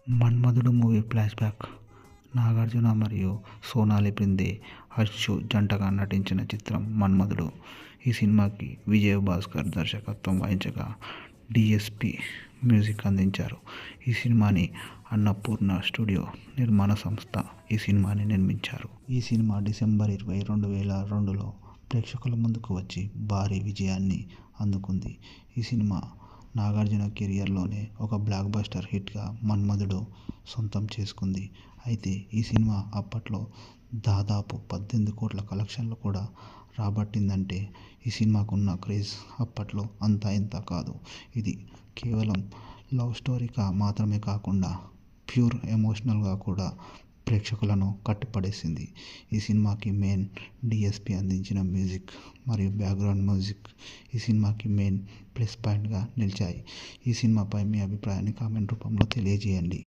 'మన్మధుడు' movie flashback. Nagarjuna మరియు సోనాలి బ్రిందే, అచ్చు జంటగా నటించిన చిత్రం 'మన్మధుడు'. ఈ సినిమాకి విజయ్ భాస్కర్ దర్శకత్వం వహించగా, డీఎస్పీ మ్యూజిక్ అందించారు. ఈ సినిమాని అన్నపూర్ణ స్టూడియో నిర్మాణ సంస్థ ఈ సినిమాని నిర్మించారు. ఈ సినిమా డిసెంబర్ 20, 2002లో ప్రేక్షకుల ముందుకు వచ్చి భారీ విజయాన్ని అందుకుంది. ఈ సినిమా నాగార్జున కెరియర్లోనే ఒక బ్లాక్ బస్టర్ హిట్గా 'మన్మధుడు' సొంతం చేసుకుంది. అయితే ఈ సినిమా అప్పట్లో దాదాపు 18 కోట్ల కలెక్షన్లు కూడా రాబట్టిందంటే ఈ సినిమాకున్న క్రేజ్ అప్పట్లో అంతా ఇంతా కాదు. ఇది కేవలం లవ్ స్టోరీగా మాత్రమే కాకుండా ప్యూర్ ఎమోషనల్గా కూడా ప్రేక్షకులను కట్టిపడేసింది. ఈ సినిమాకి మెయిన్ డీఎస్పీ అందించిన మ్యూజిక్ మరియు బ్యాక్గ్రౌండ్ మ్యూజిక్ ఈ సినిమాకి మెయిన్ ప్లస్ పాయింట్గా నిలిచాయి. ఈ సినిమాపై మీ అభిప్రాయాన్ని కామెంట్ రూపంలో తెలియజేయండి.